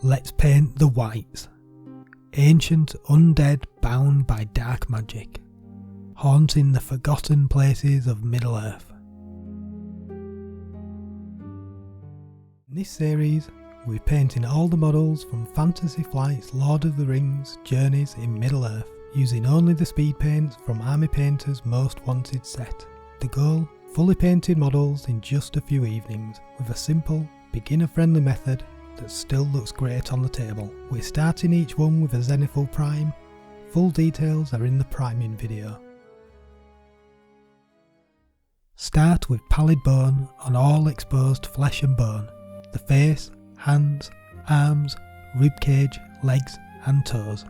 Let's paint the Wights. Ancient undead bound by dark magic, haunting the forgotten places of Middle-earth. In this series, we're painting all the models from Fantasy Flight's Lord of the Rings Journeys in Middle-earth, using only the speed paints from Army Painter's Most Wanted set. The goal? Fully painted models in just a few evenings, with a simple, beginner-friendly method that still looks great on the table. We're starting each one with a zenithal prime. Full details are in the priming video. Start with pallid bone on all exposed flesh and bone, the face, hands, arms, ribcage, legs and toes.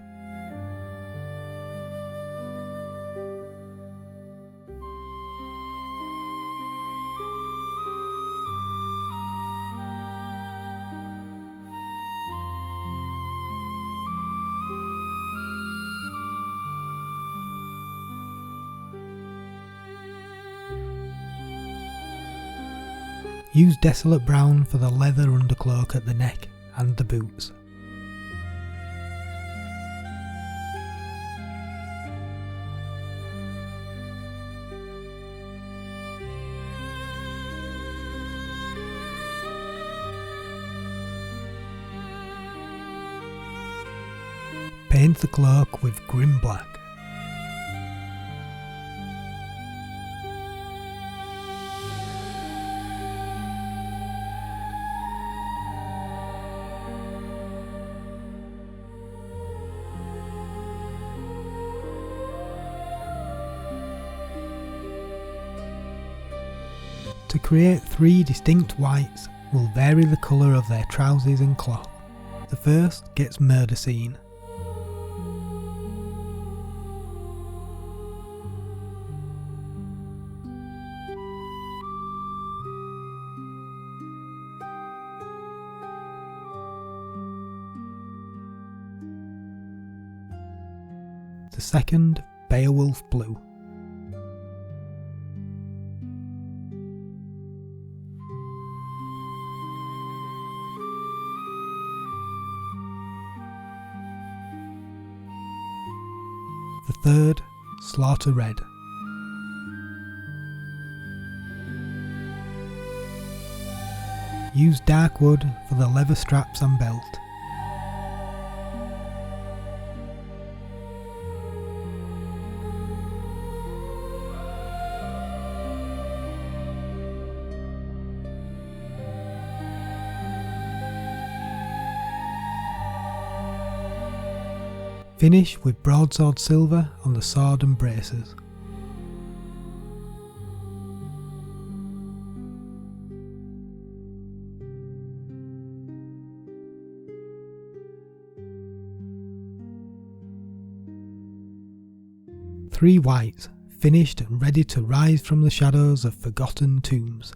Use desolate brown for the leather undercloak at the neck and the boots. Paint the cloak with grim black. To create 3 distinct Wights, we'll vary the colour of their trousers and cloth. The first gets Murder Scene. The second, Beowulf Blue. The third, Slaughter Red. Use dark wood for the leather straps and belt. Finish with broadsword silver on the sword and braces. Three Wights, finished and ready to rise from the shadows of forgotten tombs.